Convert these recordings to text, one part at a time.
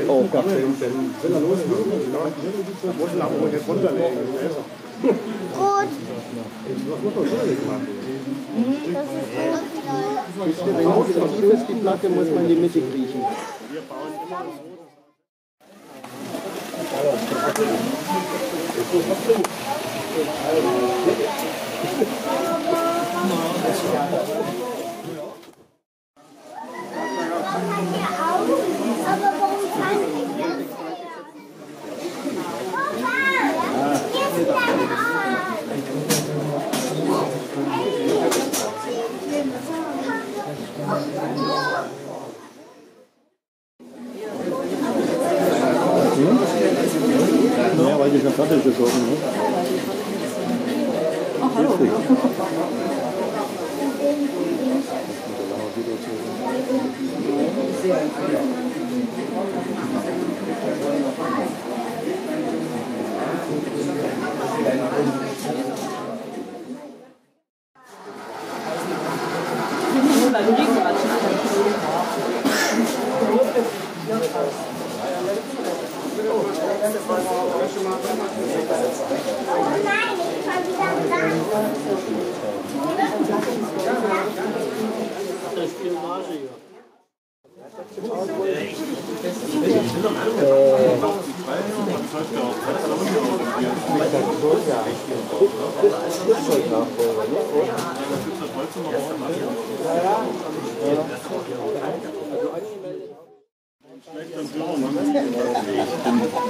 Oh Gott. Wenn er losgeht, dann muss er aber jetzt runterlegen. Gut. Das muss man schon nicht machen. Das ist Wenn es zu tief ist, die Platte, muss man in die Mitte kriechen. Wir bauen immer so. aber warum kann ich nicht? Hier ist der Ja, weil die schon fertig geschossen sind. Ach, hallo.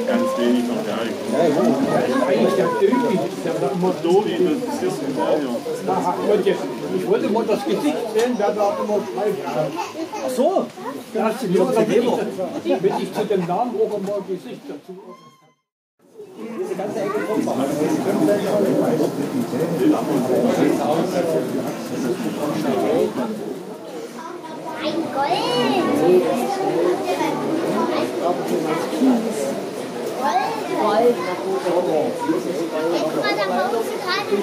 Ganz wenig noch gar nicht. Ich wollte mal das Gesicht sehen, wer da immer schreibt. Ach so, da hast du mir damit ich zu dem Namen auch immer Gesicht dazu. Diese ganze Ecke kommt mal. Ein Gold. Gold. Jetzt mal, da bauen sie gerade.